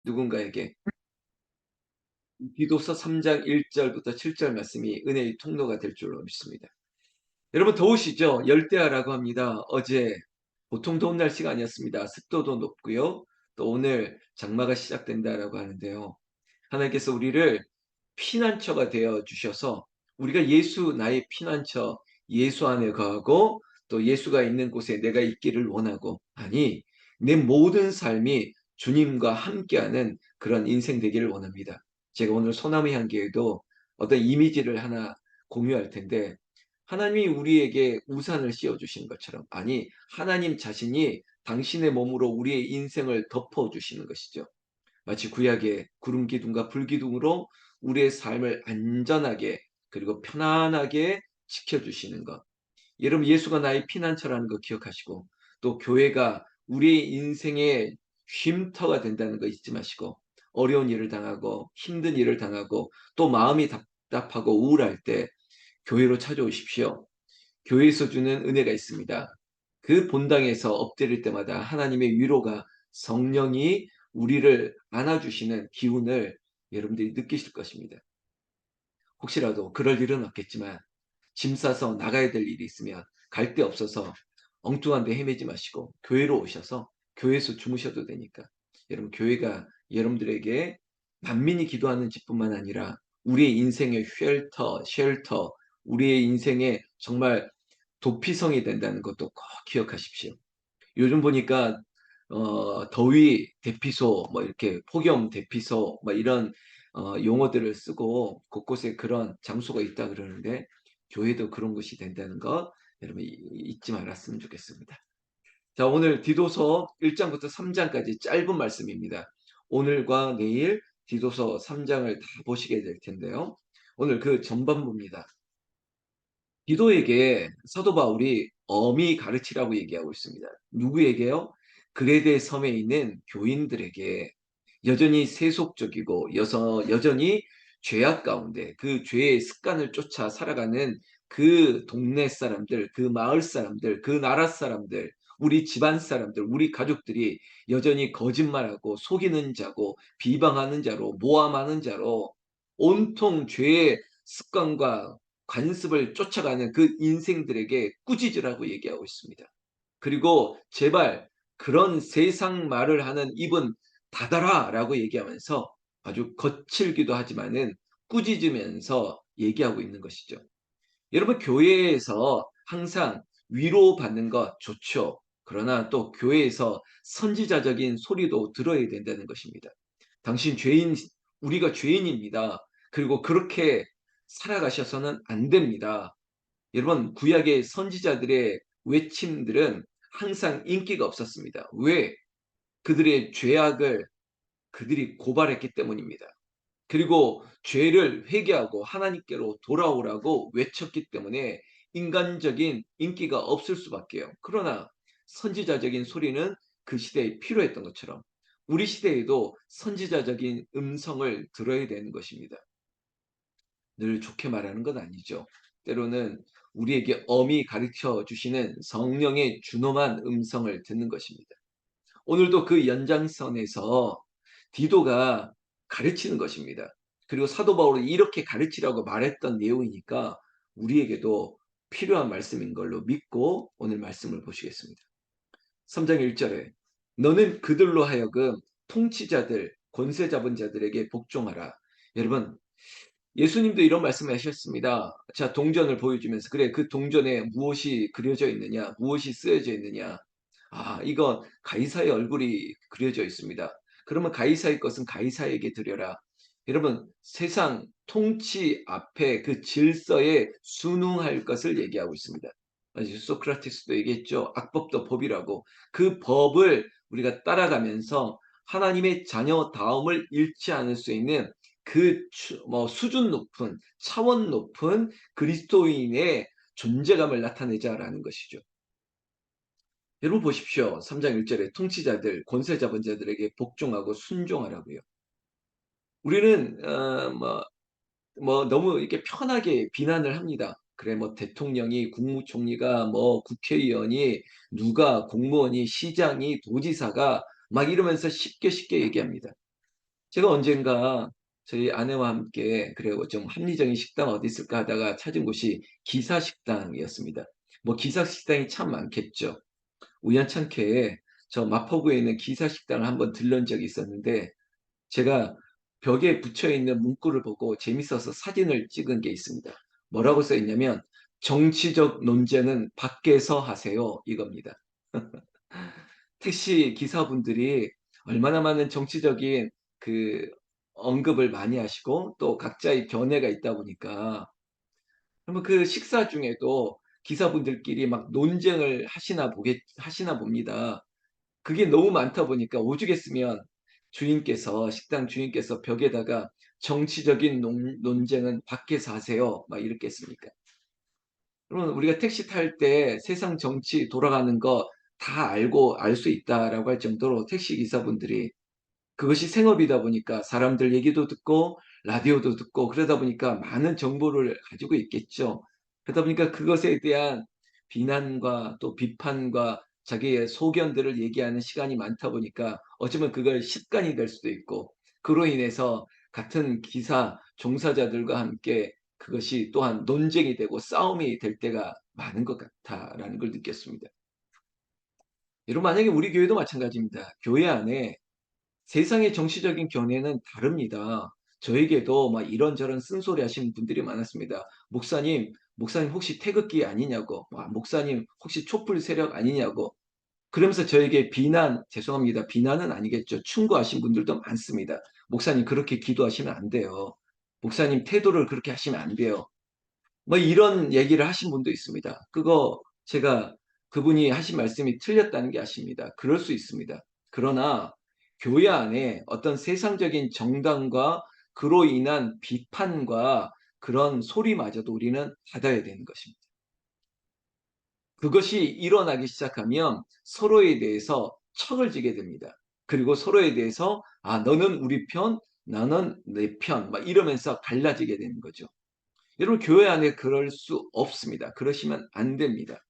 누군가에게 디도서 3장 1절부터 7절 말씀이 은혜의 통로가 될 줄로 믿습니다. 여러분 더우시죠? 열대야라고 합니다. 어제 보통 더운 날씨가 아니었습니다. 습도도 높고요. 또 오늘 장마가 시작된다라고 하는데요. 하나님께서 우리를 피난처가 되어 주셔서 우리가 예수 나의 피난처 예수 안에 거하고 또 예수가 있는 곳에 내가 있기를 원하고 아니 내 모든 삶이 주님과 함께하는 그런 인생 되기를 원합니다. 제가 오늘 소나무 향기에도 어떤 이미지를 하나 공유할 텐데 하나님이 우리에게 우산을 씌워주시는 것처럼 아니 하나님 자신이 당신의 몸으로 우리의 인생을 덮어주시는 것이죠. 마치 구약의 구름 기둥과 불 기둥으로 우리의 삶을 안전하게 그리고 편안하게 지켜주시는 것. 여러분 예수가 나의 피난처라는 거 기억하시고 또 교회가 우리의 인생의 쉼터가 된다는 거 잊지 마시고 어려운 일을 당하고 힘든 일을 당하고 또 마음이 답답하고 우울할 때 교회로 찾아오십시오. 교회에서 주는 은혜가 있습니다. 그 본당에서 엎드릴 때마다 하나님의 위로가 성령이 우리를 안아주시는 기운을 여러분들이 느끼실 것입니다. 혹시라도 그럴 일은 없겠지만 짐 싸서 나가야 될 일이 있으면 갈 데 없어서 엉뚱한 데 헤매지 마시고 교회로 오셔서 교회에서 주무셔도 되니까 여러분 교회가 여러분들에게 만민이 기도하는 집뿐만 아니라 우리의 인생의 쉘터, 우리의 인생의 정말 도피성이 된다는 것도 꼭 기억하십시오. 요즘 보니까 더위 대피소 뭐 이렇게 폭염 대피소 뭐 이런 용어들을 쓰고 곳곳에 그런 장소가 있다 그러는데 교회도 그런 곳이 된다는 거 여러분 잊지 말았으면 좋겠습니다. 자, 오늘 디도서 1장부터 3장까지 짧은 말씀입니다. 오늘과 내일 디도서 3장을 다 보시게 될 텐데요. 오늘 그 전반부입니다. 디도에게 사도 바울이 엄히 가르치라고 얘기하고 있습니다. 누구에게요? 그레데 섬에 있는 교인들에게 여전히 세속적이고 여전히 죄악 가운데 그 죄의 습관을 쫓아 살아가는 그 동네 사람들, 그 마을 사람들, 그 나라 사람들, 우리 집안 사람들, 우리 가족들이 여전히 거짓말하고 속이는 자고 비방하는 자로 모함하는 자로 온통 죄의 습관과 관습을 쫓아가는 그 인생들에게 꾸짖으라고 얘기하고 있습니다. 그리고 제발 그런 세상 말을 하는 입은 닫아라라고 얘기하면서 아주 거칠기도 하지만은 꾸짖으면서 얘기하고 있는 것이죠. 여러분 교회에서 항상 위로받는 것 좋죠. 그러나 또 교회에서 선지자적인 소리도 들어야 된다는 것입니다. 당신 죄인, 우리가 죄인입니다. 그리고 그렇게 살아가셔서는 안 됩니다. 여러분 구약의 선지자들의 외침들은 항상 인기가 없었습니다. 왜? 그들의 죄악을 그들이 고발했기 때문입니다. 그리고 죄를 회개하고 하나님께로 돌아오라고 외쳤기 때문에 인간적인 인기가 없을 수밖에요. 그러나 선지자적인 소리는 그 시대에 필요했던 것처럼 우리 시대에도 선지자적인 음성을 들어야 되는 것입니다. 늘 좋게 말하는 건 아니죠. 때로는 우리에게 엄히 가르쳐 주시는 성령의 준엄한 음성을 듣는 것입니다. 오늘도 그 연장선에서 디도가 가르치는 것입니다. 그리고 사도 바울은 이렇게 가르치라고 말했던 내용이니까 우리에게도 필요한 말씀인 걸로 믿고 오늘 말씀을 보시겠습니다. 3장 1절에 너는 그들로 하여금 통치자들, 권세 잡은 자들에게 복종하라. 여러분 예수님도 이런 말씀을 하셨습니다. 자, 동전을 보여주면서 그래 그 동전에 무엇이 그려져 있느냐, 무엇이 쓰여져 있느냐. 아, 이건 가이사의 얼굴이 그려져 있습니다. 그러면 가이사의 것은 가이사에게 드려라. 여러분, 세상 통치 앞에 그 질서에 순응할 것을 얘기하고 있습니다. 소크라테스도 얘기했죠. 악법도 법이라고. 그 법을 우리가 따라가면서 하나님의 자녀다움을 잃지 않을 수 있는 그 수준 높은 차원 높은 그리스도인의 존재감을 나타내자라는 것이죠. 여러분 보십시오. 3장 1절에 통치자들, 권세 잡은 자들에게 복종하고 순종하라고요. 우리는 너무 이렇게 편하게 비난을 합니다. 그래 뭐 대통령이 국무총리가 뭐 국회의원이 누가 공무원이 시장이 도지사가 막 이러면서 쉽게 쉽게 얘기합니다. 제가 언젠가 저희 아내와 함께 그리고 좀 합리적인 식당 어디 있을까 하다가 찾은 곳이 기사식당이었습니다. 뭐 기사식당이 참 많겠죠. 우연찮게 저 마포구에 있는 기사식당을 한번 들른 적이 있었는데 제가 벽에 붙여 있는 문구를 보고 재밌어서 사진을 찍은 게 있습니다. 뭐라고 써 있냐면 "정치적 논쟁은 밖에서 하세요." 이겁니다. 택시 기사분들이 얼마나 많은 정치적인 그 언급을 많이 하시고 또 각자의 견해가 있다 보니까 그러면 그 식사 중에도 기사분들끼리 막 논쟁을 하시나 봅니다. 그게 너무 많다 보니까 오죽했으면 식당 주인께서 벽에다가 "정치적인 논쟁은 밖에서 하세요." 막 이렇게 했습니까? 그러면 우리가 택시 탈 때 세상 정치 돌아가는 거 다 알고 알 수 있다라고 할 정도로 택시 기사분들이 그것이 생업이다 보니까 사람들 얘기도 듣고 라디오도 듣고 그러다 보니까 많은 정보를 가지고 있겠죠. 그러다 보니까 그것에 대한 비난과 또 비판과 자기의 소견들을 얘기하는 시간이 많다 보니까 어쩌면 그걸 습관이 될 수도 있고 그로 인해서 같은 기사 종사자들과 함께 그것이 또한 논쟁이 되고 싸움이 될 때가 많은 것 같다라는 걸 느꼈습니다. 여러분 만약에 우리 교회도 마찬가지입니다. 교회 안에 세상의 정치적인 견해는 다릅니다. 저에게도 막 이런저런 쓴소리 하시는 분들이 많았습니다. 목사님 혹시 태극기 아니냐고, 목사님 혹시 촛불 세력 아니냐고, 그러면서 저에게 죄송합니다. 비난은 아니겠죠. 충고하신 분들도 많습니다. 목사님 그렇게 기도하시면 안 돼요. 목사님 태도를 그렇게 하시면 안 돼요. 뭐 이런 얘기를 하신 분도 있습니다. 그거 제가 그분이 하신 말씀이 틀렸다는 게 아십니다. 그럴 수 있습니다. 그러나 교회 안에 어떤 세상적인 정당과 그로 인한 비판과 그런 소리마저도 우리는 받아야 되는 것입니다. 그것이 일어나기 시작하면 서로에 대해서 척을 지게 됩니다. 그리고 서로에 대해서 너는 우리 편, 나는 내 편, 막 이러면서 갈라지게 되는 거죠. 여러분 교회 안에 그럴 수 없습니다. 그러시면 안 됩니다.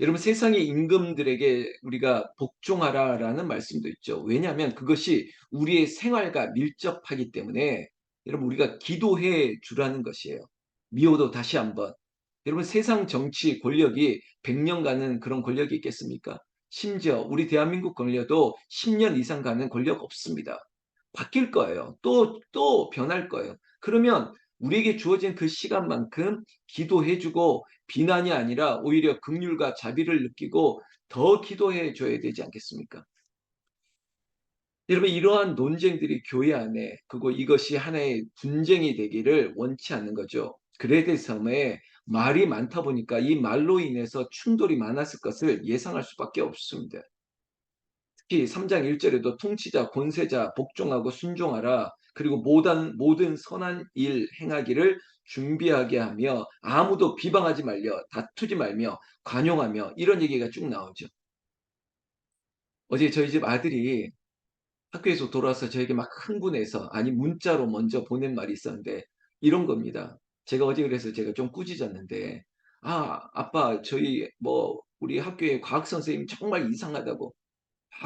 여러분 세상의 임금들에게 우리가 복종하라라는 말씀도 있죠. 왜냐하면 그것이 우리의 생활과 밀접하기 때문에 여러분 우리가 기도해 주라는 것이에요. 미워도 다시 한번. 여러분 세상 정치 권력이 100년 가는 그런 권력이 있겠습니까? 심지어 우리 대한민국 권력도 10년 이상 가는 권력 없습니다. 바뀔 거예요. 또 변할 거예요. 그러면 우리에게 주어진 그 시간만큼 기도해 주고 비난이 아니라 오히려 긍휼과 자비를 느끼고 더 기도해 줘야 되지 않겠습니까? 여러분 이러한 논쟁들이 교회 안에 그리고 이것이 하나의 분쟁이 되기를 원치 않는 거죠. 그레데 섬에 말이 많다 보니까 이 말로 인해서 충돌이 많았을 것을 예상할 수밖에 없습니다. 특히 3장 1 절에도 통치자, 권세자 복종하고 순종하라. 그리고 모든 선한 일 행하기를 준비하게 하며 아무도 비방하지 말며 다투지 말며 관용하며 이런 얘기가 쭉 나오죠. 어제 저희 집 아들이 학교에서 돌아와서 저에게 막 흥분해서 아니 문자로 먼저 보낸 말이 있었는데 이런 겁니다. 제가 어제 그래서 제가 좀 꾸짖었는데 아빠 저희 뭐 우리 학교의 과학 선생님 정말 이상하다고.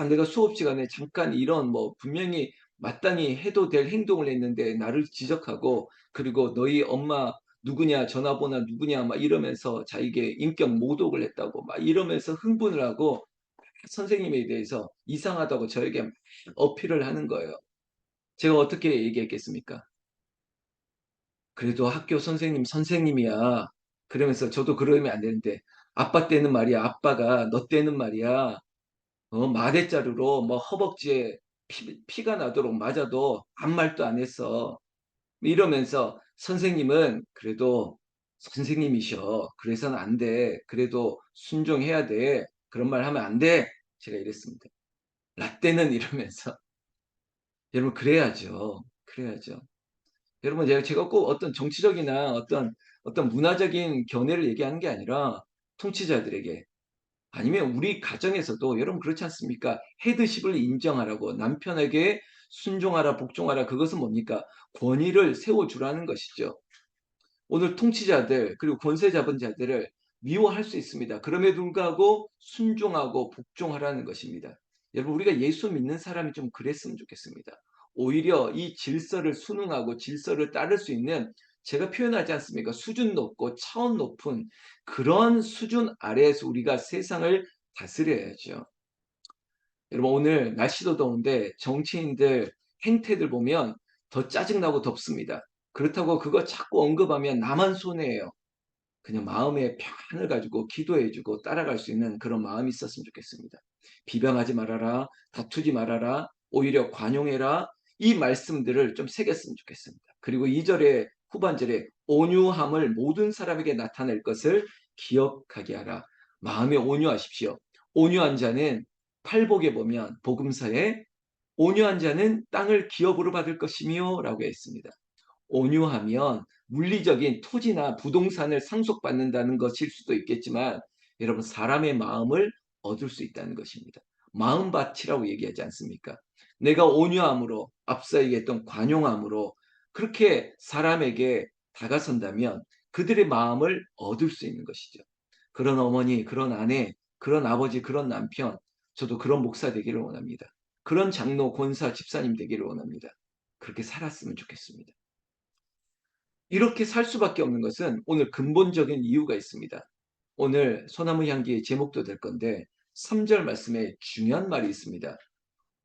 내가 수업 시간에 잠깐 이런 뭐 분명히 마땅히 해도 될 행동을 했는데 나를 지적하고 그리고 "너희 엄마 누구냐? 전화번호 누구냐?" 막 이러면서 자기에게 인격 모독을 했다고 막 이러면서 흥분을 하고 선생님에 대해서 이상하다고 저에게 막 어필을 하는 거예요. 제가 어떻게 얘기했겠습니까? "그래도 학교 선생님 선생님이야." 그러면서 저도 그러면 안 되는데 "아빠 때는 말이야 아빠가 너 때는 말이야 마대자루로 뭐 허벅지에 피가 나도록 맞아도 아무 말도 안 했어." 이러면서 "선생님은 그래도 선생님이셔. 그래서는 안 돼. 그래도 순종해야 돼. 그런 말 하면 안 돼." 제가 이랬습니다. 라떼는 이러면서 여러분 그래야죠. 그래야죠. 여러분 제가 꼭 어떤 정치적이나 어떤 문화적인 견해를 얘기하는 게 아니라 통치자들에게 아니면 우리 가정에서도 여러분 그렇지 않습니까? 헤드십을 인정하라고 남편에게 순종하라 복종하라 그것은 뭡니까? 권위를 세워 주라는 것이죠. 오늘 통치자들 그리고 권세 잡은 자들을 미워할 수 있습니다. 그럼에도 불구하고 순종하고 복종하라는 것입니다. 여러분 우리가 예수 믿는 사람이 좀 그랬으면 좋겠습니다. 오히려 이 질서를 순응하고 질서를 따를 수 있는, 제가 표현하지 않습니까? 수준 높고 차원 높은 그런 수준 아래에서 우리가 세상을 다스려야죠. 여러분, 오늘 날씨도 더운데 정치인들 행태들 보면 더 짜증나고 덥습니다. 그렇다고 그거 자꾸 언급하면 나만 손해예요. 그냥 마음의 평안을 가지고 기도해주고 따라갈 수 있는 그런 마음이 있었으면 좋겠습니다. 비방하지 말아라, 다투지 말아라, 오히려 관용해라, 이 말씀들을 좀 새겼으면 좋겠습니다. 그리고 2절에 후반절에 온유함을 모든 사람에게 나타낼 것을 기억하게 하라. 마음에 온유하십시오. 온유한 자는, 팔복에 보면 복음서에 온유한 자는 땅을 기업으로 받을 것이며 라고 했습니다. 온유하면 물리적인 토지나 부동산을 상속받는다는 것일 수도 있겠지만, 여러분, 사람의 마음을 얻을 수 있다는 것입니다. 마음밭이라고 얘기하지 않습니까? 내가 온유함으로, 앞서 얘기했던 관용함으로 그렇게 사람에게 다가선다면 그들의 마음을 얻을 수 있는 것이죠. 그런 어머니, 그런 아내, 그런 아버지, 그런 남편, 저도 그런 목사 되기를 원합니다. 그런 장로, 권사, 집사님 되기를 원합니다. 그렇게 살았으면 좋겠습니다. 이렇게 살 수밖에 없는 것은 오늘 근본적인 이유가 있습니다. 오늘 소나무 향기의 제목도 될 건데 3절 말씀에 중요한 말이 있습니다.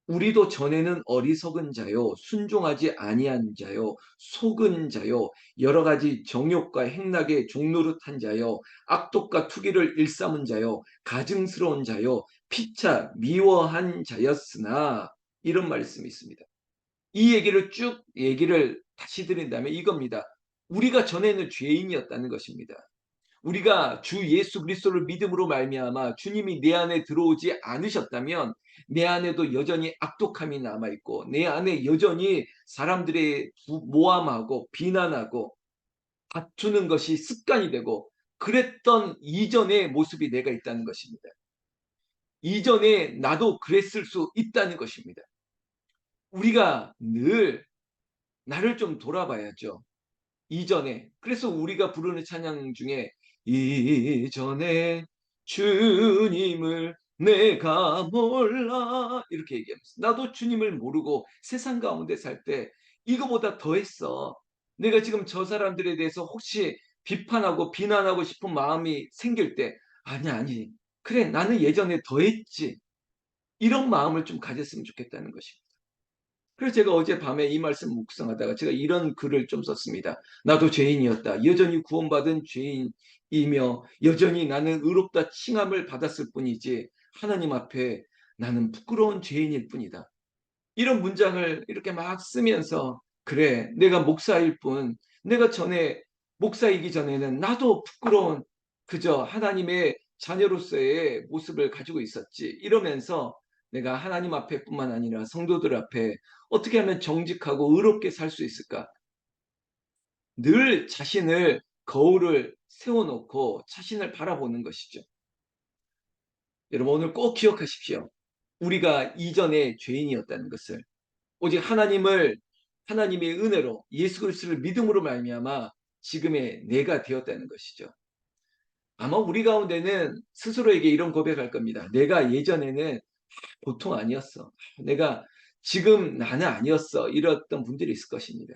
우리도 전에는 어리석은 자요, 순종하지 아니한 자요, 속은 자요, 여러 가지 정욕과 행락의 종노릇한 자요, 악독과 투기를 일삼은 자요, 가증스러운 자요, 피차 미워한 자였으나, 이런 말씀이 있습니다. 이 얘기를 쭉 얘기를 다시 드린다면 이겁니다. 우리가 전에는 죄인이었다는 것입니다. 우리가 주 예수 그리스도를 믿음으로 말미암아 주님이 내 안에 들어오지 않으셨다면 내 안에도 여전히 악독함이 남아있고 내 안에 여전히 사람들의 모함하고 비난하고 다투는 것이 습관이 되고 그랬던 이전의 모습이 내가 있다는 것입니다. 이전에 나도 그랬을 수 있다는 것입니다. 우리가 늘 나를 좀 돌아봐야죠. 이전에. 그래서 우리가 부르는 찬양 중에 이전에 주님을 내가 몰라 이렇게 얘기하면서, 나도 주님을 모르고 세상 가운데 살 때 이거보다 더했어. 내가 지금 저 사람들에 대해서 혹시 비판하고 비난하고 싶은 마음이 생길 때, 아니 그래 나는 예전에 더했지, 이런 마음을 좀 가졌으면 좋겠다는 것입니다. 그래서 제가 어젯밤에 이 말씀 묵상하다가 제가 이런 글을 좀 썼습니다. 나도 죄인이었다. 여전히 구원받은 죄인이며 여전히 나는 의롭다 칭함을 받았을 뿐이지 하나님 앞에 나는 부끄러운 죄인일 뿐이다. 이런 문장을 이렇게 막 쓰면서, 그래 내가 목사일 뿐, 내가 전에 목사이기 전에는 나도 부끄러운 그저 하나님의 자녀로서의 모습을 가지고 있었지, 이러면서 내가 하나님 앞에뿐만 아니라 성도들 앞에 어떻게 하면 정직하고 의롭게 살 수 있을까, 늘 자신을 거울을 세워놓고 자신을 바라보는 것이죠. 여러분, 오늘 꼭 기억하십시오. 우리가 이전에 죄인이었다는 것을, 오직 하나님의 은혜로 예수 그리스도를 믿음으로 말미암아 지금의 내가 되었다는 것이죠. 아마 우리 가운데는 스스로에게 이런 고백할 겁니다. 내가 예전에는 보통 아니었어. 내가 지금 나는 아니었어. 이랬던 분들이 있을 것입니다.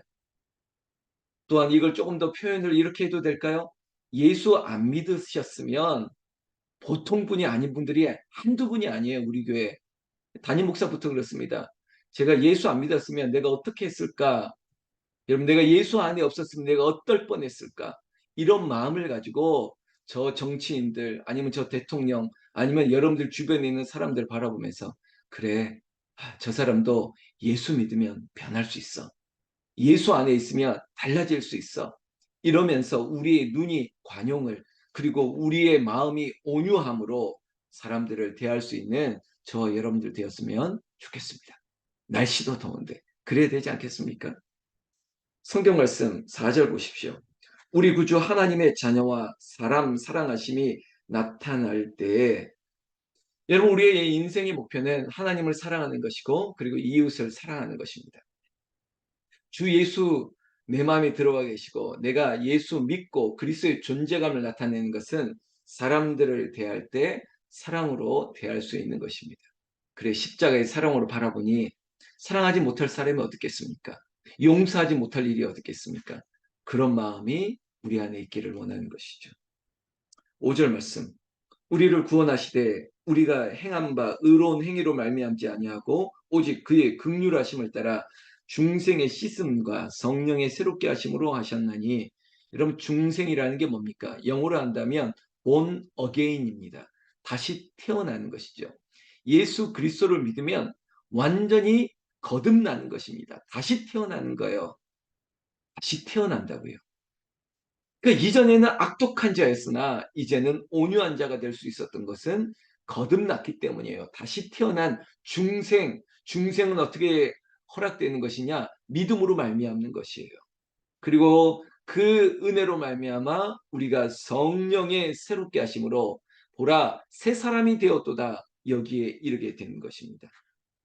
또한 이걸 조금 더 표현을 이렇게 해도 될까요? 예수 안 믿으셨으면 보통 분이 아닌 분들이 한두 분이 아니에요. 우리 교회 담임 목사부터 그렇습니다. 제가 예수 안 믿었으면 내가 어떻게 했을까? 여러분, 내가 예수 안에 없었으면 내가 어떨 뻔했을까? 이런 마음을 가지고 저 정치인들 아니면 저 대통령 아니면 여러분들 주변에 있는 사람들 바라보면서, 그래, 저 사람도 예수 믿으면 변할 수 있어. 예수 안에 있으면 달라질 수 있어. 이러면서 우리의 눈이 관용을, 그리고 우리의 마음이 온유함으로 사람들을 대할 수 있는 저 여러분들 되었으면 좋겠습니다. 날씨도 더운데 그래야 되지 않겠습니까? 성경 말씀 4절 보십시오. 우리 구주 하나님의 자녀와 사람 사랑하심이 나타날 때에, 여러분, 우리의 인생의 목표는 하나님을 사랑하는 것이고 그리고 이웃을 사랑하는 것입니다. 주 예수 내 마음에 들어가 계시고 내가 예수 믿고 그리스도의 존재감을 나타내는 것은 사람들을 대할 때 사랑으로 대할 수 있는 것입니다. 그래, 십자가의 사랑으로 바라보니 사랑하지 못할 사람이 어떻겠습니까? 용서하지 못할 일이 어떻겠습니까? 그런 마음이 우리 안에 있기를 원하는 것이죠. 5절 말씀. 우리를 구원하시되 우리가 행한 바 의로운 행위로 말미암지 아니하고 오직 그의 긍휼하심을 따라 중생의 씻음과 성령의 새롭게 하심으로 하셨나니. 여러분, 중생이라는 게 뭡니까? 영어로 한다면 born again입니다. 다시 태어나는 것이죠. 예수 그리스도를 믿으면 완전히 거듭나는 것입니다. 다시 태어나는 거예요. 다시 태어난다고요. 그러니까 이전에는 악독한 자였으나 이제는 온유한 자가 될 수 있었던 것은 거듭났기 때문이에요. 다시 태어난 중생, 중생은 어떻게 허락되는 것이냐? 믿음으로 말미암는 것이에요. 그리고 그 은혜로 말미암아 우리가 성령의 새롭게 하심으로 보라 새 사람이 되었도다, 여기에 이르게 되는 것입니다.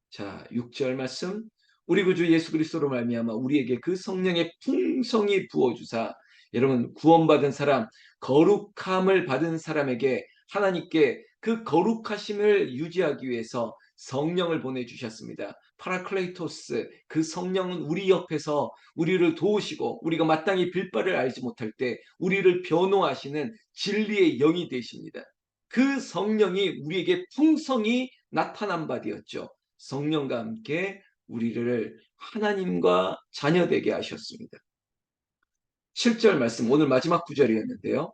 자, 6절 말씀. 우리 구주 예수 그리스도로 말미암아 우리에게 그 성령의 풍성이 부어 주사. 여러분, 구원받은 사람, 거룩함을 받은 사람에게 하나님께 그 거룩하심을 유지하기 위해서 성령을 보내 주셨습니다. 파라클레이토스, 그 성령은 우리 옆에서 우리를 도우시고 우리가 마땅히 빌바를 알지 못할 때 우리를 변호하시는 진리의 영이 되십니다. 그 성령이 우리에게 풍성히 나타난 바 되었죠. 성령과 함께 우리를 하나님과 자녀되게 하셨습니다. 7절 말씀, 오늘 마지막 구절이었는데요.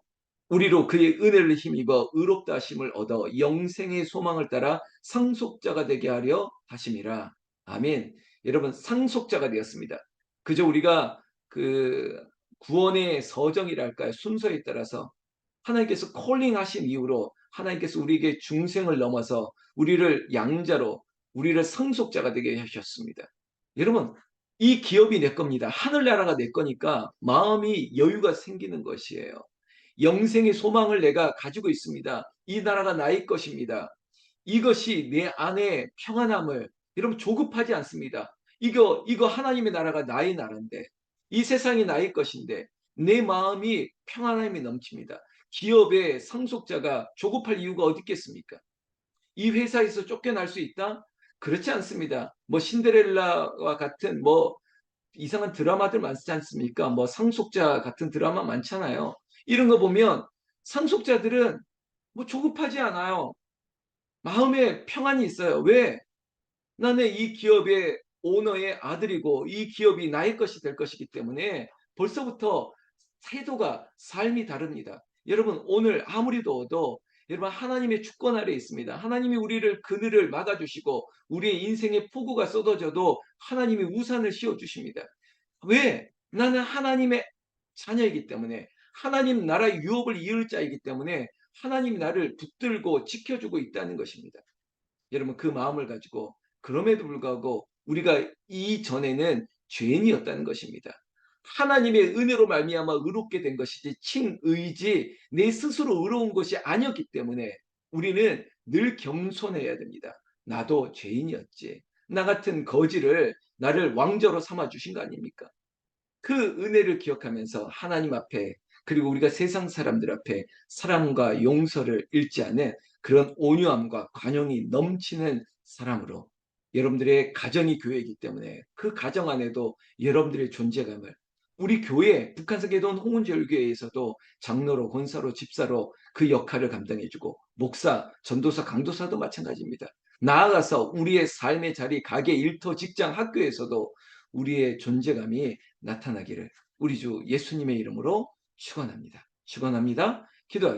우리로 그의 은혜를 힘입어 의롭다 하심을 얻어 영생의 소망을 따라 상속자가 되게 하려 하심이라. 아멘. 여러분, 상속자가 되었습니다. 그저 우리가 그 구원의 서정이랄까요? 순서에 따라서 하나님께서 콜링하신 이후로 하나님께서 우리에게 중생을 넘어서 우리를 양자로, 우리를 상속자가 되게 하셨습니다. 여러분, 이 기업이 내 겁니다. 하늘나라가 내 거니까 마음이 여유가 생기는 것이에요. 영생의 소망을 내가 가지고 있습니다. 이 나라가 나의 것입니다. 이것이 내 안에 평안함을, 여러분, 조급하지 않습니다. 이거 하나님의 나라가 나의 나라인데, 이 세상이 나의 것인데 내 마음이 평안함이 넘칩니다. 기업의 상속자가 조급할 이유가 어디 있겠습니까? 이 회사에서 쫓겨날 수 있다? 그렇지 않습니다. 뭐 신데렐라와 같은 뭐 이상한 드라마들 많지 않습니까? 뭐 상속자 같은 드라마 많잖아요. 이런 거 보면 상속자들은 뭐 조급하지 않아요. 마음에 평안이 있어요. 왜? 나는 이 기업의 오너의 아들이고 이 기업이 나의 것이 될 것이기 때문에 벌써부터 태도가, 삶이 다릅니다. 여러분, 오늘 아무리 더워도 여러분 하나님의 주권 아래 있습니다. 하나님이 우리를 그늘을 막아주시고 우리의 인생의 폭우가 쏟아져도 하나님이 우산을 씌워주십니다. 왜? 나는 하나님의 자녀이기 때문에, 하나님 나라의 유업을 이을 자이기 때문에 하나님이 나를 붙들고 지켜주고 있다는 것입니다. 여러분, 그 마음을 가지고, 그럼에도 불구하고 우리가 이전에는 죄인이었다는 것입니다. 하나님의 은혜로 말미암아 의롭게 된 것이지 칭의지 내 스스로 의로운 것이 아니었기 때문에 우리는 늘 겸손해야 됩니다. 나도 죄인이었지. 나 같은 거지를 나를 왕자로 삼아 주신 거 아닙니까? 그 은혜를 기억하면서 하나님 앞에, 그리고 우리가 세상 사람들 앞에 사랑과 용서를 잃지 않은 그런 온유함과 관용이 넘치는 사람으로, 여러분들의 가정이 교회이기 때문에 그 가정 안에도 여러분들의 존재감을, 우리 교회 북한성계동 홍은절교회에서도 장로로, 권사로, 집사로 그 역할을 감당해주고, 목사, 전도사, 강도사도 마찬가지입니다. 나아가서 우리의 삶의 자리, 가게, 일터, 직장, 학교에서도 우리의 존재감이 나타나기를 우리 주 예수님의 이름으로 축원합니다. 축원합니다. 기도하겠습니다.